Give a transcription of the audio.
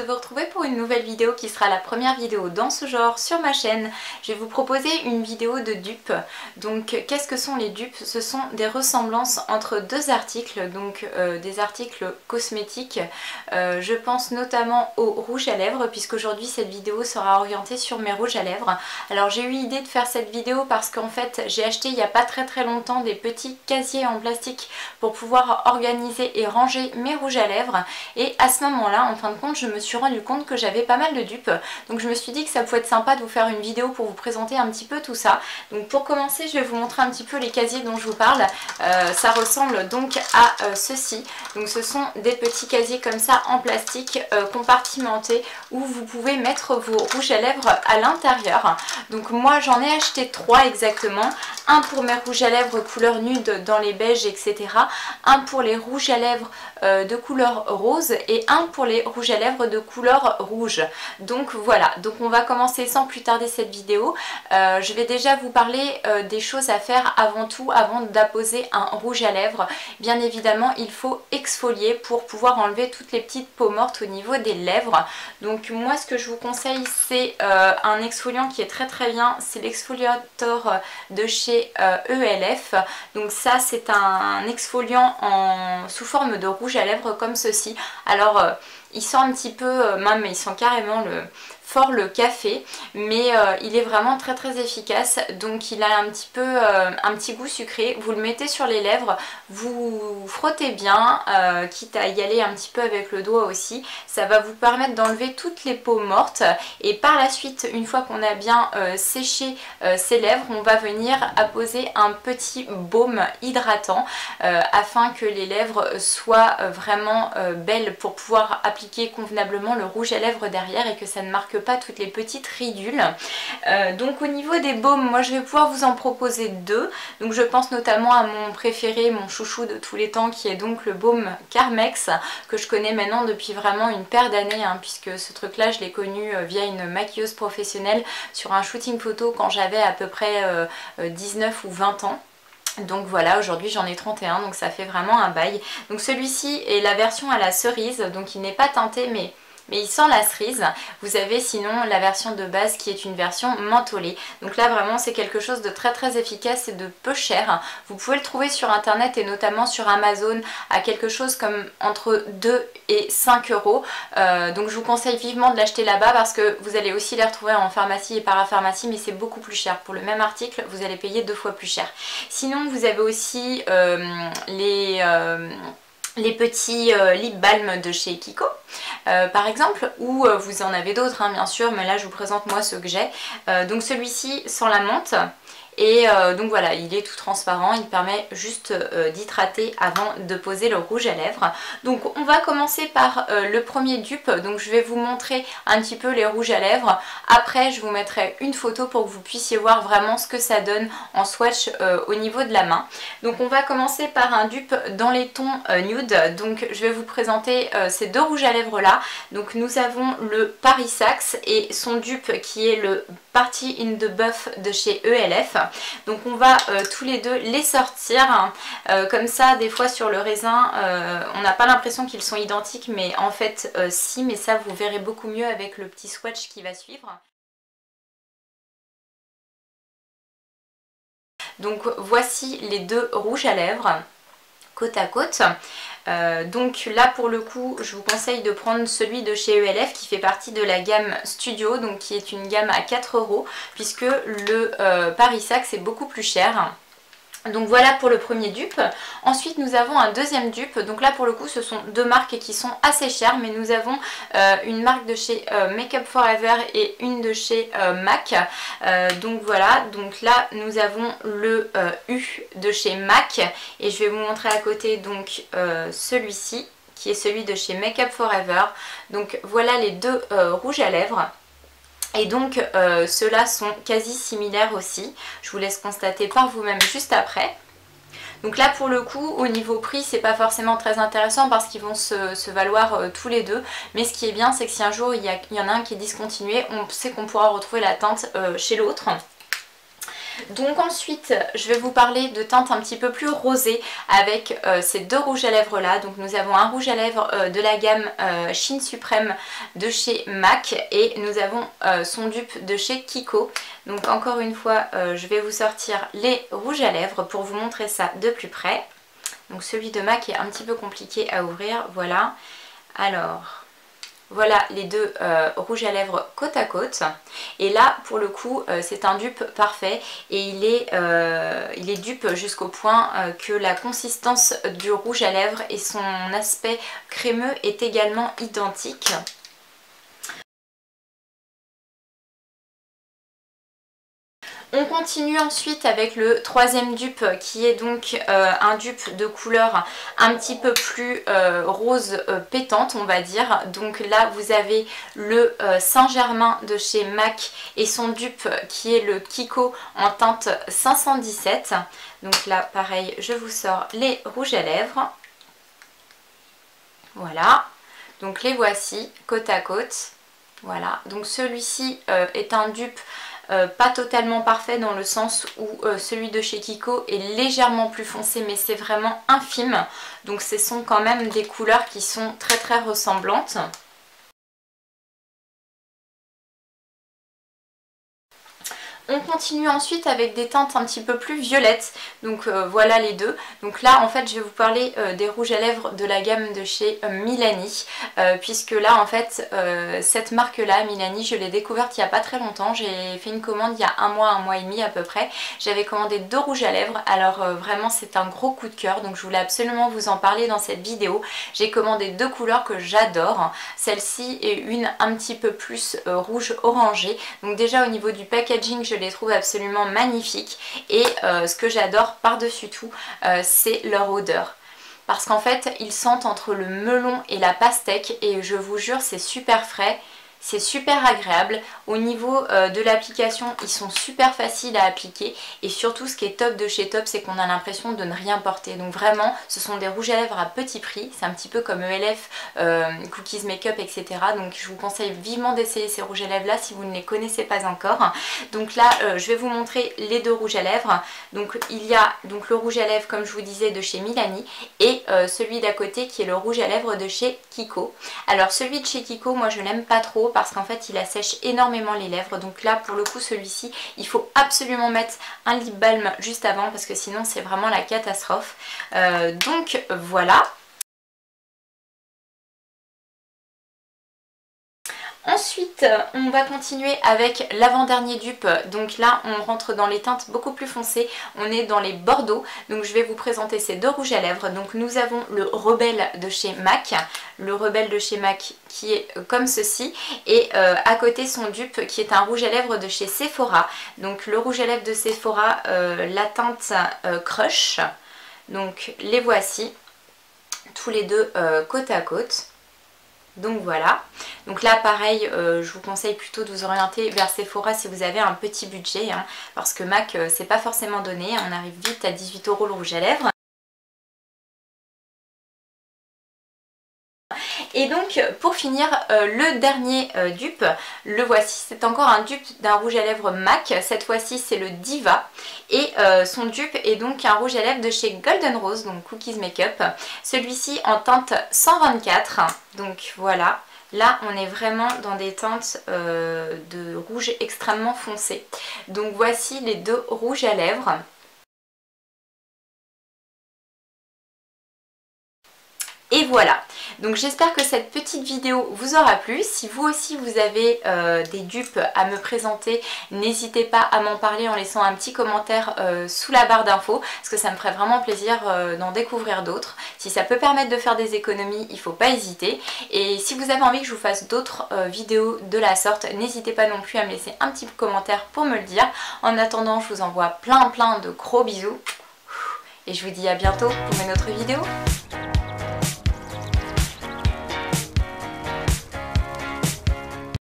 vous retrouver pour une nouvelle vidéo qui sera la première vidéo dans ce genre sur ma chaîne. Je vais vous proposer une vidéo de dupes. Donc qu'est-ce que sont les dupes? Ce sont des ressemblances entre deux articles, donc des articles cosmétiques. Je pense notamment au rouge à lèvres, puisqu'aujourd'hui cette vidéo sera orientée sur mes rouges à lèvres. Alors j'ai eu l'idée de faire cette vidéo parce qu'en fait j'ai acheté il n'y a pas très longtemps des petits casiers en plastique pour pouvoir organiser et ranger mes rouges à lèvres, et à ce moment-là, en fin de compte, je me suis rendu compte que j'avais pas mal de dupes, donc je me suis dit que ça pouvait être sympa de vous faire une vidéo pour vous présenter un petit peu tout ça. Donc pour commencer, je vais vous montrer un petit peu les casiers dont je vous parle. Ça ressemble donc à ceci. Donc ce sont des petits casiers comme ça en plastique compartimentés où vous pouvez mettre vos rouges à lèvres à l'intérieur. Donc moi j'en ai acheté 3 exactement, un pour mes rouges à lèvres couleur nude dans les beiges etc, un pour les rouges à lèvres de couleur rose et un pour les rouges à lèvres de couleur rouge. Donc voilà, donc on va commencer sans plus tarder cette vidéo. Je vais déjà vous parler des choses à faire avant tout, avant d'apposer un rouge à lèvres. Bien évidemment il faut exfolier pour pouvoir enlever toutes les petites peaux mortes au niveau des lèvres. Donc moi ce que je vous conseille c'est un exfoliant qui est très bien, c'est l'exfoliator de chez ELF. Donc ça c'est un exfoliant sous forme de rouge à lèvres comme ceci. Alors il sent un petit peu, même il sent carrément fort le café, mais il est vraiment très efficace. Donc il a un petit goût sucré. Vous le mettez sur les lèvres, vous frottez bien, quitte à y aller un petit peu avec le doigt aussi. Ça va vous permettre d'enlever toutes les peaux mortes, et par la suite, une fois qu'on a bien séché ses lèvres, on va venir apposer un petit baume hydratant afin que les lèvres soient vraiment belles pour pouvoir appliquer convenablement le rouge à lèvres derrière et que ça ne marque pas toutes les petites ridules. Donc au niveau des baumes, moi je vais pouvoir vous en proposer 2. Donc je pense notamment à mon préféré, mon chouchou de tous les temps, qui est donc le baume Carmex, que je connais maintenant depuis vraiment une paire d'années, hein, puisque ce truc là je l'ai connu via une maquilleuse professionnelle sur un shooting photo quand j'avais à peu près 19 ou 20 ans. Donc voilà, aujourd'hui j'en ai 31, donc ça fait vraiment un bail. Donc celui-ci est la version à la cerise, donc il n'est pas teinté mais il sent la cerise. Vous avez sinon la version de base qui est une version mentholée. Donc là vraiment c'est quelque chose de très efficace et de peu cher. Vous pouvez le trouver sur internet et notamment sur Amazon à quelque chose comme entre 2 et 5 euros. Donc je vous conseille vivement de l'acheter là-bas parce que vous allez aussi les retrouver en pharmacie et parapharmacie, mais c'est beaucoup plus cher. Pour le même article vous allez payer 2 fois plus cher. Sinon vous avez aussi les petits lip balm de chez Kiko par exemple, ou vous en avez d'autres hein, bien sûr, mais là je vous présente moi ceux que j'ai. Donc celui-ci sent la menthe. Et donc voilà, il est tout transparent, il permet juste d'hydrater avant de poser le rouge à lèvres. Donc on va commencer par le premier dupe. Donc je vais vous montrer un petit peu les rouges à lèvres. Après je vous mettrai une photo pour que vous puissiez voir vraiment ce que ça donne en swatch au niveau de la main. Donc on va commencer par un dupe dans les tons nude. Donc je vais vous présenter ces 2 rouges à lèvres là. Donc nous avons le Paris Saxe et son dupe qui est le Party in the Buff de chez ELF. Donc on va tous les deux les sortir. Comme ça des fois sur le raisin on n'a pas l'impression qu'ils sont identiques, mais en fait si, mais ça vous verrez beaucoup mieux avec le petit swatch qui va suivre. Donc voici les 2 rouges à lèvres côte à côte. Donc là pour le coup je vous conseille de prendre celui de chez ELF qui fait partie de la gamme Studio, donc qui est une gamme à 4 euros, puisque le Paris Saxe est beaucoup plus cher. Donc voilà pour le premier dupe. Ensuite nous avons un deuxième dupe. Donc là pour le coup ce sont 2 marques qui sont assez chères, mais nous avons une marque de chez Make Up For Ever et une de chez MAC. Donc voilà, donc là nous avons le U de chez MAC et je vais vous montrer à côté donc celui-ci qui est celui de chez Make Up For Ever. Donc voilà les 2 rouges à lèvres. Et donc ceux-là sont quasi similaires aussi. Je vous laisse constater par vous-même juste après. Donc là pour le coup au niveau prix c'est pas forcément très intéressant parce qu'ils vont se valoir tous les deux. Mais ce qui est bien c'est que si un jour il y en a un qui est discontinué, on sait qu'on pourra retrouver la teinte chez l'autre. Donc ensuite, je vais vous parler de teintes un petit peu plus rosées avec ces deux rouges à lèvres là. Donc nous avons un rouge à lèvres de la gamme Shine Supreme de chez MAC et nous avons son dupe de chez Kiko. Donc encore une fois, je vais vous sortir les rouges à lèvres pour vous montrer ça de plus près. Donc celui de MAC est un petit peu compliqué à ouvrir, voilà. Alors... voilà les deux rouges à lèvres côte à côte. Et là, pour le coup, c'est un dupe parfait. Et il est dupe jusqu'au point que la consistance du rouge à lèvres et son aspect crémeux est également identique. On continue ensuite avec le troisième dupe qui est donc un dupe de couleur un petit peu plus rose pétante on va dire. Donc là vous avez le Saint-Germain de chez MAC et son dupe qui est le Kiko en teinte 517. Donc là pareil je vous sors les rouges à lèvres. Voilà, donc les voici côte à côte. Voilà, donc celui-ci est un dupe pas totalement parfait dans le sens où celui de chez Kiko est légèrement plus foncé mais c'est vraiment infime. Donc ce sont quand même des couleurs qui sont très ressemblantes. On continue ensuite avec des teintes un petit peu plus violettes, donc voilà les deux. Donc là en fait je vais vous parler des rouges à lèvres de la gamme de chez Milani, puisque là en fait cette marque là, Milani, je l'ai découverte il n'y a pas très longtemps. J'ai fait une commande il y a un mois et demi à peu près. J'avais commandé deux rouges à lèvres, alors vraiment c'est un gros coup de cœur, donc je voulais absolument vous en parler dans cette vidéo. J'ai commandé deux couleurs que j'adore, celle-ci et une un petit peu plus rouge orangé. Donc déjà au niveau du packaging je les trouve absolument magnifiques et ce que j'adore par-dessus tout c'est leur odeur. Parce qu'en fait ils sentent entre le melon et la pastèque et je vous jure c'est super frais. C'est super agréable. Au niveau de l'application, ils sont super faciles à appliquer. Et surtout, ce qui est top de chez Top, c'est qu'on a l'impression de ne rien porter. Donc vraiment, ce sont des rouges à lèvres à petit prix. C'est un petit peu comme ELF, Cookies Makeup, etc. Donc je vous conseille vivement d'essayer ces rouges à lèvres là si vous ne les connaissez pas encore. Donc là, je vais vous montrer les deux rouges à lèvres. Donc il y a donc le rouge à lèvres, comme je vous disais, de chez Milani. Et celui d'à côté qui est le rouge à lèvres de chez Kiko. Alors celui de chez Kiko, moi je l'aime pas trop parce qu'en fait il assèche énormément les lèvres. Donc là pour le coup celui-ci il faut absolument mettre un lip balm juste avant parce que sinon c'est vraiment la catastrophe. Donc voilà. Ensuite, on va continuer avec l'avant-dernier dupe. Donc là, on rentre dans les teintes beaucoup plus foncées. On est dans les bordeaux. Donc je vais vous présenter ces deux rouges à lèvres. Donc nous avons le Rebelle de chez MAC. Le Rebelle de chez MAC qui est comme ceci. Et à côté son dupe qui est un rouge à lèvres de chez Sephora. Donc le rouge à lèvres de Sephora, la teinte Crush. Donc les voici. Tous les deux côte à côte. Donc voilà, donc là pareil je vous conseille plutôt de vous orienter vers Sephora si vous avez un petit budget hein, parce que MAC c'est pas forcément donné, on arrive vite à 18 € le rouge à lèvres. Et donc pour finir le dernier dupe, le voici, c'est encore un dupe d'un rouge à lèvres MAC, cette fois-ci c'est le Diva et son dupe est donc un rouge à lèvres de chez Golden Rose, donc Cookies Makeup, celui-ci en teinte 124, donc voilà. Là on est vraiment dans des teintes de rouge extrêmement foncé. Donc voici les deux rouges à lèvres. Et voilà, donc j'espère que cette petite vidéo vous aura plu. Si vous aussi vous avez des dupes à me présenter, n'hésitez pas à m'en parler en laissant un petit commentaire sous la barre d'infos, parce que ça me ferait vraiment plaisir d'en découvrir d'autres. Si ça peut permettre de faire des économies, il ne faut pas hésiter. Et si vous avez envie que je vous fasse d'autres vidéos de la sorte, n'hésitez pas non plus à me laisser un petit commentaire pour me le dire. En attendant, je vous envoie plein de gros bisous. Et je vous dis à bientôt pour une autre vidéo.